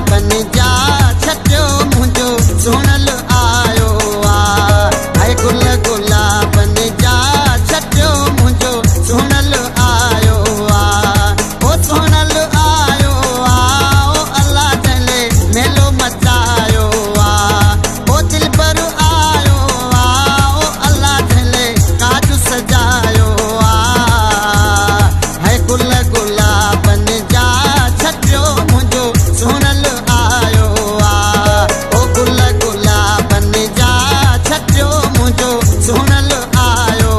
बन जा छटियो मुंहिंजो सुहिणल आयो हाय गुल गुलाबन जा छटियो मुंहिंजो सुहिणल आयो ओ सुहिणल आयो ओ अल्लाह जले मेलो मचायो ओ दिल पर आयो ओ अल्लाह जले काजू सजायो हाय गुल गुलाबन जा छटियो मुंहिंजो सुहिणल आयो ओ गुल गुलाबन जा छटियो मुंहिंजो सुहिणल आयो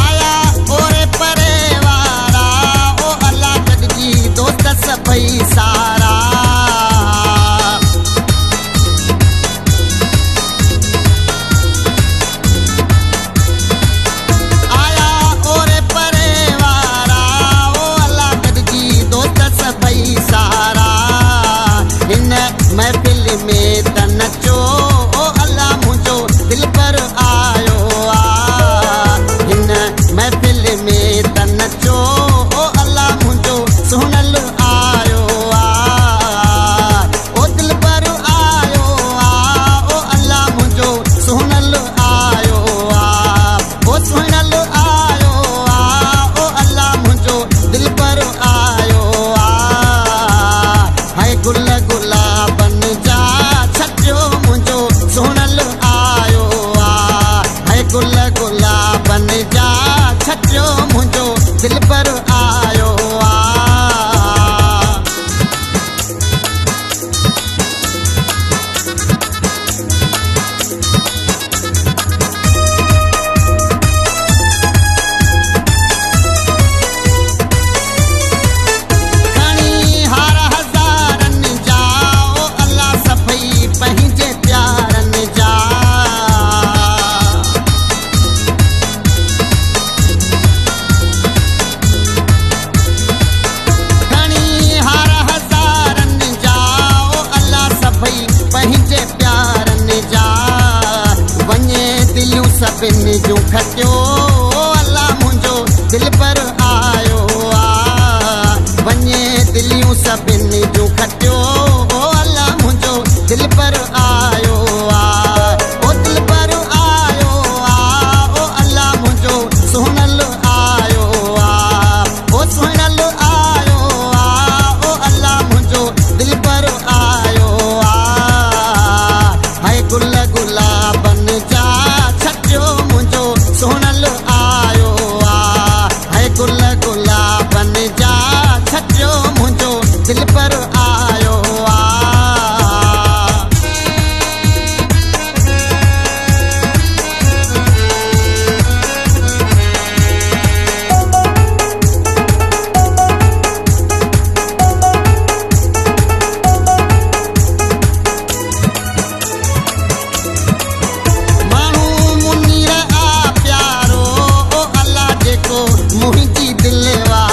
आया ओरे परे वारा ओ अल्लाह गॾिजी दोस्त सभई सारा आया ओरे परे वारा ओ अल्लाह गॾिजी दोस्त सभई सारा हिन महफ़िल में त नचो ओ अल्लाह मुंहिंजो दिल पर आयो हिन महफ़िल में त नचो ओ अल्लाह मुंहिंजो सुहिणल आयो ओ दिल पर आयो ओ अल्लाह मुंहिंजो सुहिणल आयो ओ सुहिणल आयो ओ अल्लाह मुंहिंजो दिल पर आयो हाय गुल गुलाबन जा छटियो मुंहिंजो सुहिणल आयो हाय गुल गुलाबन जा छटियो मुंहिंजो दिल पर आयो खणी हार हज़ारनि जा ओ अल्लाह सभई पंहिंजे प्यारनि जा खणी हार हज़ारनि जा ओ अल्लाह सभई पंहिंजे प्यारनि जा वञे दिलियूं सभिनी जूं खटियो ओ अल्लाह मुंहिंजो दिल पर आयो वञे दिलियूं सभिनी जूं खटियो ओ अल्लाह मुंहिंजो दिल पर आयो ओ दिल पर आयो ओ अल्लाह मुंहिंजो सुहिणल आयो ओ सुहिणल आयो ओ अल्लाह मुंहिंजो दिल पर आयो हाय गुल गुलाबन जा छटियो मुंहिंजो सुहिणल आयो हाय गुल गुलाबन जा छटियो मुंहिंजो दिल पर आयो माण्हू मुनीर आ प्यारो ओ अल्लाह जेको मुंहिंजी दिल वारो